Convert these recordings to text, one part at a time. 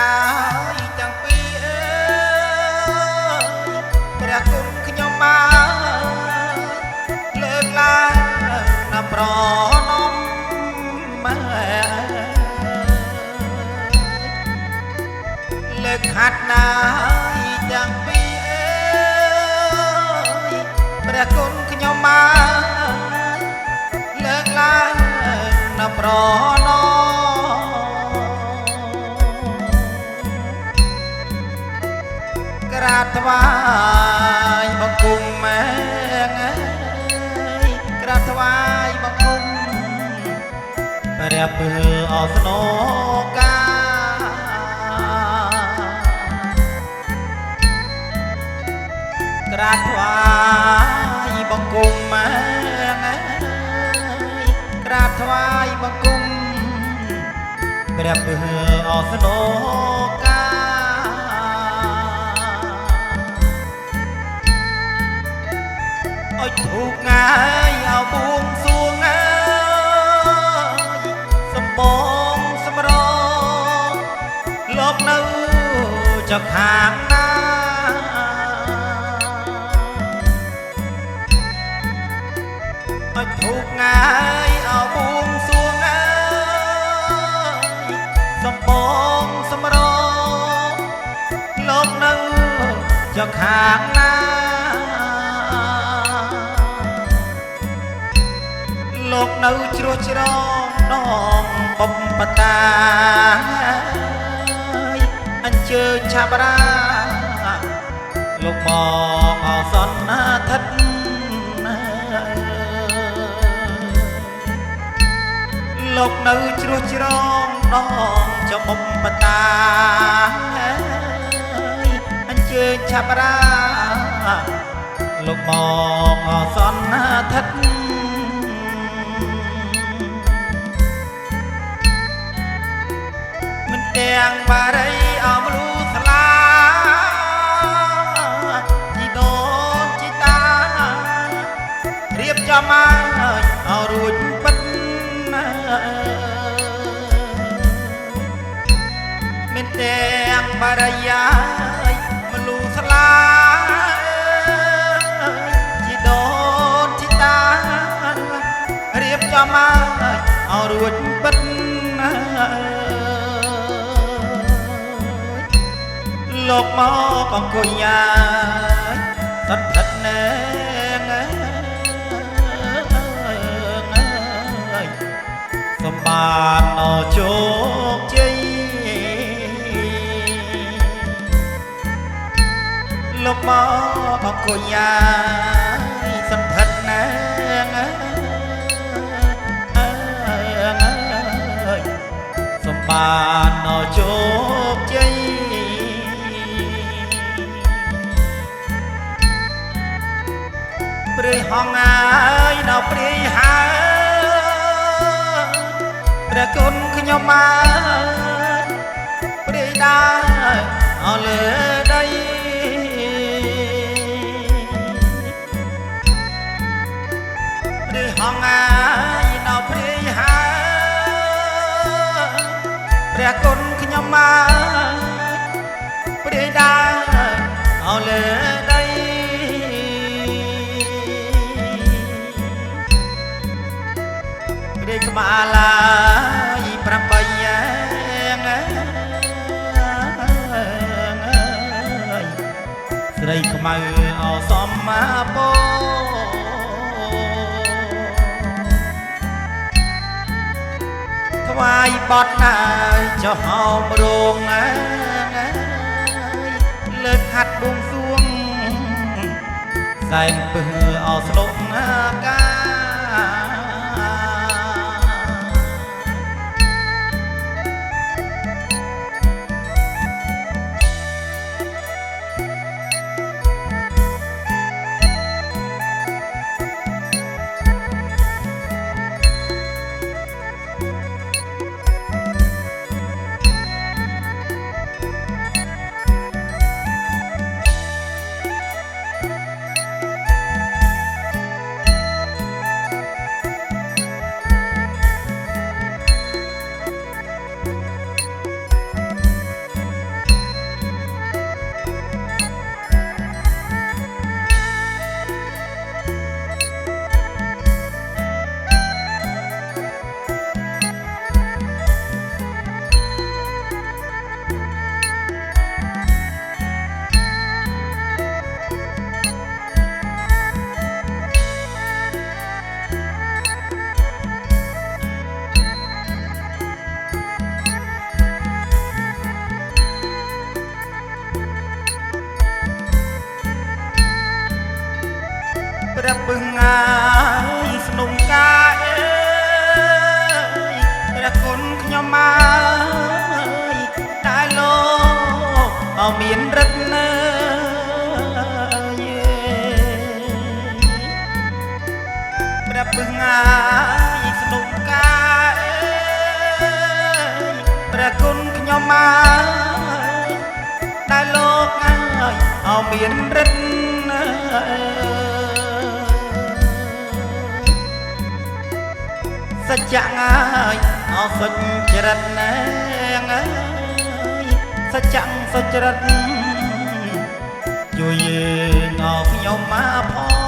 ណាយទាំងពីរព្រះគុណខ្ញុំបានលើកឡើងណាប្រណំលើកខាត់ណាយទាំងពីរព្រះគុណខ្ញុំបានលើកឡើងណាប្រណំក្រាបថ្វាយបង្គំម៉ែក្រាបថ្វាយបង្គំព្រះពើអស្នោកាក្រាបថ្វាយបង្គំម៉ែក្រាបថ្វាយបង្គំព្រះពើអស្នោកាអុជធូបងាយអោបួងសួងអើយសំបងសម្រងលោកនៅចខាងណាអុជធូបងាយអោបួងសួងអើយសំបងសម្រងលោកនៅចខាងណាលោកនៅជ្រោះជ្រងនងបំបតាអញ្ជើញឆាបរាលោកមកអសនណាថិតលោកនៅជ្រោះជ្រងនងចំបំបតាអញ្ជើញឆាបរាលោកមកអសនណាថិតទាំងបារីអមលូស្លាជីដូនជីតារៀបចំមកឲ្យរួចពិតមានទាំងបារីមលូស្លាជីដូនជីតារៀបចំមកឲ្យរួចពិតលោកមកអង្គុយយ៉ាសន្ធិដ្ឋណែសម្បត្តិអជោគជ័យលោកមកអង្គុយយ៉ាសន្ធិដ្ឋណែសម្បត្តិអជោគជ័យព្រៃហងហើយដល់ព្រៃហើយព្រះគុណខ្ញុំមកព្រៃដើរអស់លើដីព្រៃហងហើយដល់ព្រៃហើយព្រះគុណខ្ញុំមកព្រៃដើរអស់លើដីក្បាលឡាយ8យ៉ាងស្រីខ្មៅអសមមកពោថ្វាយបត់ហើយចុះហោមរងលើកហាត់បួងសួងសែងពើអស្នុកកា អោមានរិទ្ធណាព្រះពឹងងាយស្នុកកាយព្រះគុណខ្ញុំមកដែលលោកហើយអោមានរិទ្ធណាសច្ចៈហើយអោសុចរិតណាងសច្ចៈសុចរិតជួយយើងអោខ្ញុំមកផង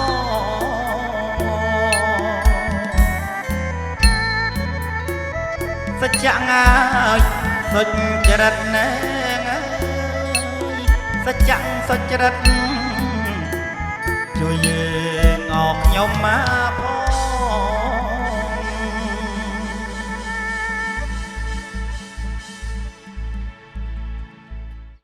សច្ចៈហើយសុចរិតណាងសច្ចៈសុចរិតជួយយើងអោខ្ញុំមក